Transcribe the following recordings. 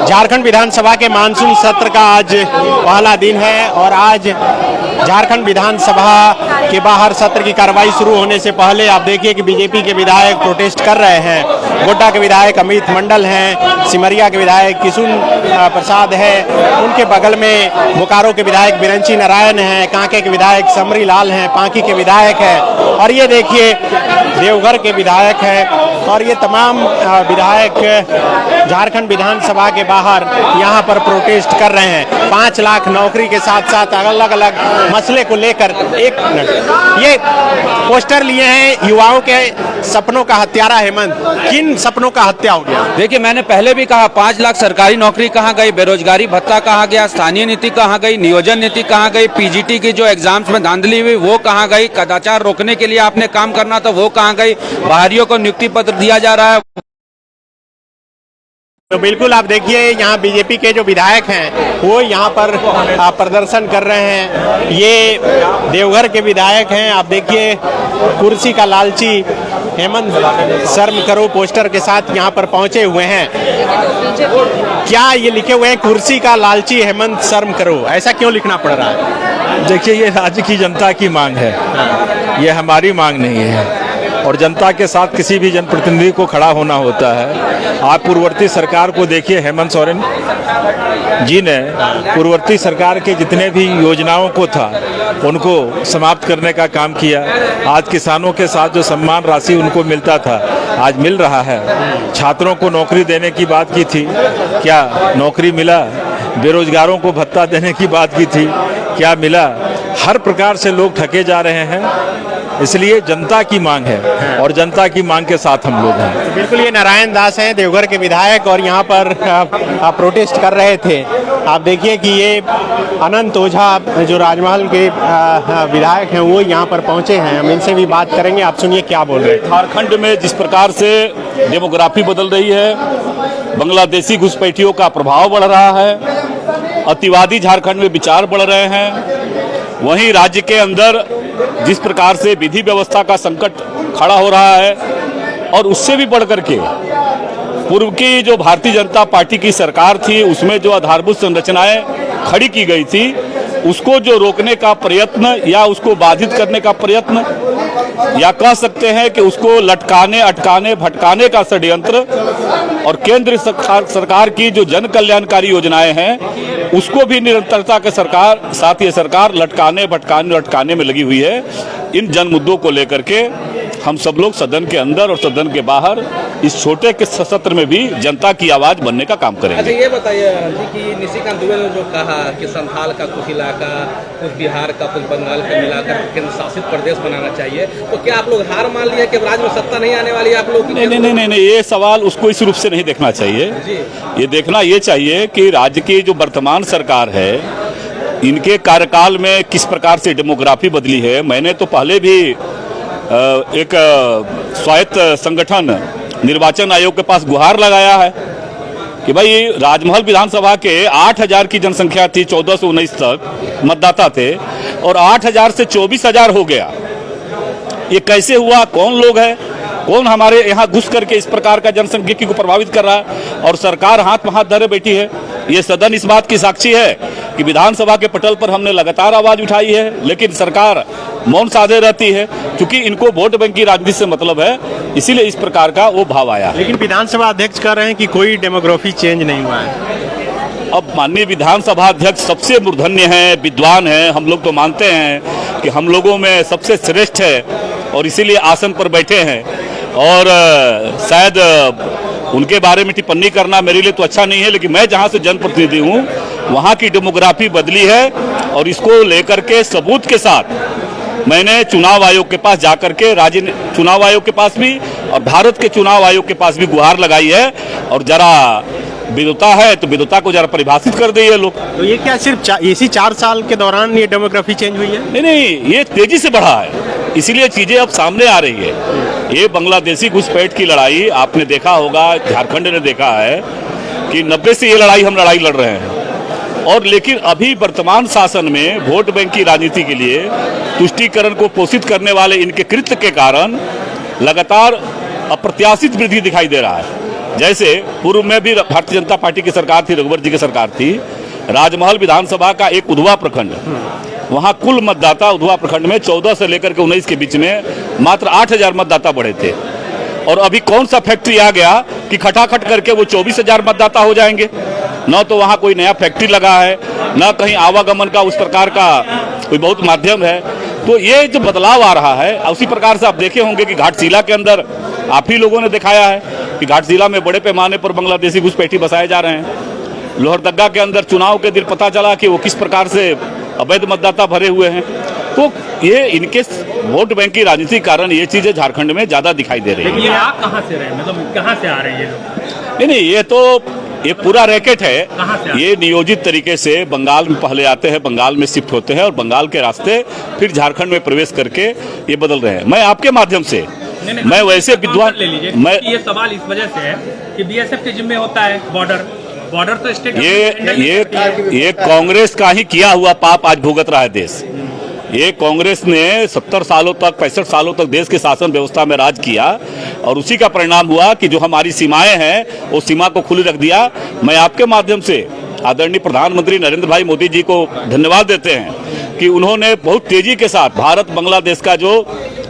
झारखंड विधानसभा के मानसून सत्र का आज पहला दिन है और आज झारखंड विधानसभा के बाहर सत्र की कार्रवाई शुरू होने से पहले आप देखिए कि बीजेपी के विधायक प्रोटेस्ट कर रहे हैं। गोड्डा के विधायक अमित मंडल हैं, सिमरिया के विधायक किशुन प्रसाद है, उनके बगल में बोकारो के विधायक बिरंची नारायण हैं, कांके के विधायक समरी लाल हैं, पांकी के विधायक हैं और ये देखिए देवघर के विधायक हैं और ये तमाम विधायक झारखंड विधानसभा के बाहर यहाँ पर प्रोटेस्ट कर रहे हैं। 5 लाख नौकरी के साथ साथ अलग अलग मसले को लेकर एक मिनट ये पोस्टर लिए हैं। युवाओं के सपनों का हत्यारा हेमंत, किन सपनों का हत्या हो गया? देखिए, मैंने पहले भी कहा 5 लाख सरकारी नौकरी कहाँ गई, बेरोजगारी भत्ता कहाँ गया, स्थानीय नीति कहाँ गई, नियोजन नीति कहाँ गई, पीजीटी की जो एग्जाम्स में धांधली हुई वो कहाँ गई, कदाचार रोकने के लिए आपने काम करना था वो कहाँ गई, बाहरियों को नियुक्ति पत्र दिया जा रहा है। तो बिल्कुल आप देखिए यहाँ बीजेपी के जो विधायक हैं वो यहाँ पर प्रदर्शन कर रहे हैं। ये देवघर के विधायक हैं। आप देखिए कुर्सी का लालची हेमंत शर्म करो पोस्टर के साथ यहाँ पर पहुंचे हुए हैं। क्या ये लिखे हुए हैं कुर्सी का लालची हेमंत शर्म करो, ऐसा क्यों लिखना पड़ रहा है? देखिए, ये राज्य की जनता की मांग है, ये हमारी मांग नहीं है और जनता के साथ किसी भी जनप्रतिनिधि को खड़ा होना होता है। आप पूर्ववर्ती सरकार को देखिए, हेमंत सोरेन जी ने पूर्ववर्ती सरकार के जितने भी योजनाओं को था उनको समाप्त करने का काम किया। आज किसानों के साथ जो सम्मान राशि उनको मिलता था आज मिल रहा है। छात्रों को नौकरी देने की बात की थी, क्या नौकरी मिला? बेरोजगारों को भत्ता देने की बात की थी, क्या मिला? हर प्रकार से लोग ठगे जा रहे हैं। इसलिए जनता की मांग है और जनता की मांग के साथ हम लोग हैं। तो बिल्कुल ये नारायण दास हैं देवघर के विधायक और यहाँ पर प्रोटेस्ट कर रहे थे। आप देखिए कि ये अनंत ओझा जो राजमहल के विधायक हैं वो यहाँ पर पहुँचे हैं। हम इनसे भी बात करेंगे, आप सुनिए क्या बोल रहे हैं। झारखंड में जिस प्रकार से डेमोग्राफी बदल रही है, बांग्लादेशी घुसपैठियों का प्रभाव बढ़ रहा है, अतिवादी झारखंड में विचार बढ़ रहे हैं, वहीं राज्य के अंदर जिस प्रकार से विधि व्यवस्था का संकट खड़ा हो रहा है और उससे भी बढ़ करके पूर्व की जो भारतीय जनता पार्टी की सरकार थी उसमें जो आधारभूत संरचनाएं खड़ी की गई थी उसको जो रोकने का प्रयत्न या उसको बाधित करने का प्रयत्न या कह सकते हैं कि उसको लटकाने, अटकाने, भटकाने का षड्यंत्र और केंद्र सरकार की जो जन कल्याणकारी योजनाएं हैं उसको भी निरंतरता के साथ ये सरकार लटकाने, भटकाने, लटकाने में लगी हुई है। इन जन मुद्दों को लेकर के हम सब लोग सदन के अंदर और सदन के बाहर इस छोटे के सत्र में भी जनता की आवाज बनने का काम करेंगे। अच्छा, ये बताइए जी कि निशिकांत दुबे ने जो कहा कि संथाल का कुछ इलाका, कुछ बिहार का, कुछ बंगाल का मिलाकर केंद्र शासित प्रदेश बनाना चाहिए, तो क्या आप लोग हार मान लिया कि राज्य में सत्ता नहीं आने वाली है आप लोग? नहीं, ये सवाल उसको इस रूप से नहीं देखना चाहिए। ये देखना ये चाहिए कि राज्य की जो वर्तमान सरकार है इनके कार्यकाल में किस प्रकार से डेमोग्राफी बदली है। मैंने तो पहले भी एक स्वायत्त संगठन निर्वाचन आयोग के पास गुहार लगाया है कि भाई राजमहल विधानसभा के 8000 की जनसंख्या थी, 14 से 19 तक मतदाता थे और 8000 से 24000 हो गया। ये कैसे हुआ? कौन लोग हैं, कौन हमारे यहाँ घुस करके इस प्रकार का जनसंख्यिकी को प्रभावित कर रहा है? और सरकार हाथ में हाथ धरे बैठी है। ये सदन इस बात की साक्षी है कि विधानसभा के पटल पर हमने लगातार आवाज उठाई है लेकिन सरकार मौन साधे रहती है क्योंकि इनको वोट बैंक की राजनीति से मतलब है, इसीलिए इस प्रकार का वो भाव आया है। लेकिन विधानसभा अध्यक्ष कह रहे हैं कि कोई डेमोग्राफी चेंज नहीं हुआ है। अब माननीय विधानसभा अध्यक्ष सबसे मूर्धन्य हैं, विद्वान हैं, हम लोग तो मानते हैं कि हम लोगों में सबसे श्रेष्ठ है और इसीलिए आसन पर बैठे हैं और शायद उनके बारे में टिप्पणी करना मेरे लिए तो अच्छा नहीं है, लेकिन मैं जहां से जनप्रतिनिधि हूं वहां की डेमोग्राफी बदली है और इसको लेकर के सबूत के साथ मैंने चुनाव आयोग के पास जाकर के राज्य चुनाव आयोग के पास भी और भारत के चुनाव आयोग के पास भी गुहार लगाई है और जरा विद्वता है तो विद्वता को जरा परिभाषित कर दिए लोग। तो ये क्या सिर्फ इसी 4 साल के दौरान ये डेमोग्राफी चेंज हुई है? नहीं, ये तेजी से बढ़ा है, इसीलिए चीजें अब सामने आ रही है। ये बांग्लादेशी घुसपैठ की लड़ाई आपने देखा होगा, झारखंड ने देखा है कि 90 से ये हम लड़ाई लड़ रहे हैं और लेकिन अभी वर्तमान शासन में वोट बैंक की राजनीति के लिए तुष्टीकरण को पोषित करने वाले इनके कृत्य के कारण लगातार अप्रत्याशित वृद्धि दिखाई दे रहा है जैसे पूर्व में भी भारतीय जनता पार्टी की सरकार थी, रघुवर जी की सरकार थी, राजमहल विधानसभा का एक उधवा प्रखंड, वहां कुल मतदाता उधवा प्रखंड में 14 से लेकर के 19 के बीच में मात्र 8,000 मतदाता बढ़े थे। और अभी कौन सा फैक्ट्री आ गया कि खटाखट करके वो 24,000 मतदाता हो जाएंगे। न तो वहाँ कोई नया फैक्ट्री लगा है, न कहीं आवागमन का उस प्रकार का कोई बहुत माध्यम है। तो ये जो बदलाव आ रहा है, उसी प्रकार से आप देखे होंगे कि घाटशिला के अंदर आप ही लोगों ने दिखाया है कि घाटशिला में बड़े पैमाने पर बांग्लादेशी घुसपैठी बसाए जा रहे हैं। लोहरदगा के अंदर चुनाव के दिन पता चला कि वो किस प्रकार से अवैध मतदाता भरे हुए हैं। तो ये इनके वोट बैंक की राजनीति के कारण ये चीजें झारखंड में ज्यादा दिखाई दे रही है। ये आप कहाँ से रहे, मतलब कहाँ से आ रहे हैं ये लोग? नहीं, ये तो ये पूरा रैकेट है। कहाँ से ये नियोजित तरीके से बंगाल में पहले आते हैं, बंगाल में शिफ्ट होते हैं और बंगाल के रास्ते फिर झारखंड में प्रवेश करके ये बदल रहे हैं। मैं आपके माध्यम से मैं वैसे विद्वान ले लीजिए, मैं ये सवाल इस वजह से है कि बीएसएफ के जिम्मे होता है बॉर्डर तो स्टेट ये कांग्रेस का ही किया हुआ पाप आज भुगत रहा है देश। ये कांग्रेस ने 70 सालों तक 65 सालों तक देश के शासन व्यवस्था में राज किया और उसी का परिणाम हुआ कि जो हमारी सीमाएं हैं वो सीमा को खुली रख दिया। मैं आपके माध्यम से आदरणीय प्रधानमंत्री नरेंद्र भाई मोदी जी को धन्यवाद देते हैं कि उन्होंने बहुत तेजी के साथ भारत बांग्लादेश का जो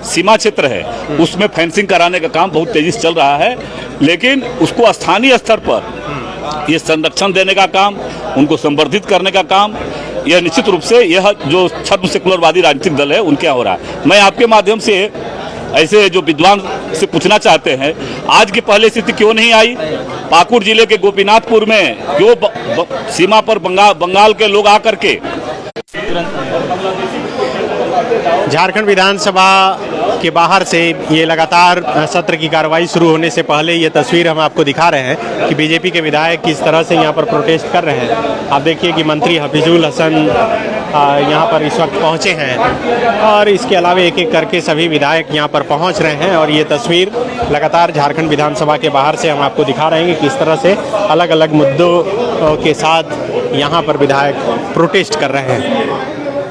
सीमा क्षेत्र है उसमें फेंसिंग कराने का काम बहुत तेजी से चल रहा है। लेकिन उसको स्थानीय स्तर पर ये संरक्षण देने का काम, उनको संवर्धित करने का काम, यह निश्चित रूप से यह जो छद्म सेकुलरवादी राजनीतिक दल है उनके यहाँ हो रहा है। मैं आपके माध्यम से ऐसे जो विद्वान से पूछना चाहते हैं, आज की पहले स्थिति क्यों नहीं आई? पाकुड़ जिले के गोपीनाथपुर में क्यों सीमा पर बंगाल के लोग आकर के झारखंड विधानसभा के बाहर से ये लगातार सत्र की कार्रवाई शुरू होने से पहले ये तस्वीर हम आपको दिखा रहे हैं कि बीजेपी के विधायक किस तरह से यहाँ पर प्रोटेस्ट कर रहे हैं। आप देखिए कि मंत्री हफीजुल हसन यहाँ पर इस वक्त पहुँचे हैं और इसके अलावा एक एक करके सभी विधायक यहाँ पर पहुँच रहे हैं। और ये तस्वीर लगातार झारखंड विधानसभा के बाहर से हम आपको दिखा रहे हैं कि किस तरह से अलग अलग मुद्दों के साथ यहाँ पर विधायक प्रोटेस्ट कर रहे हैं।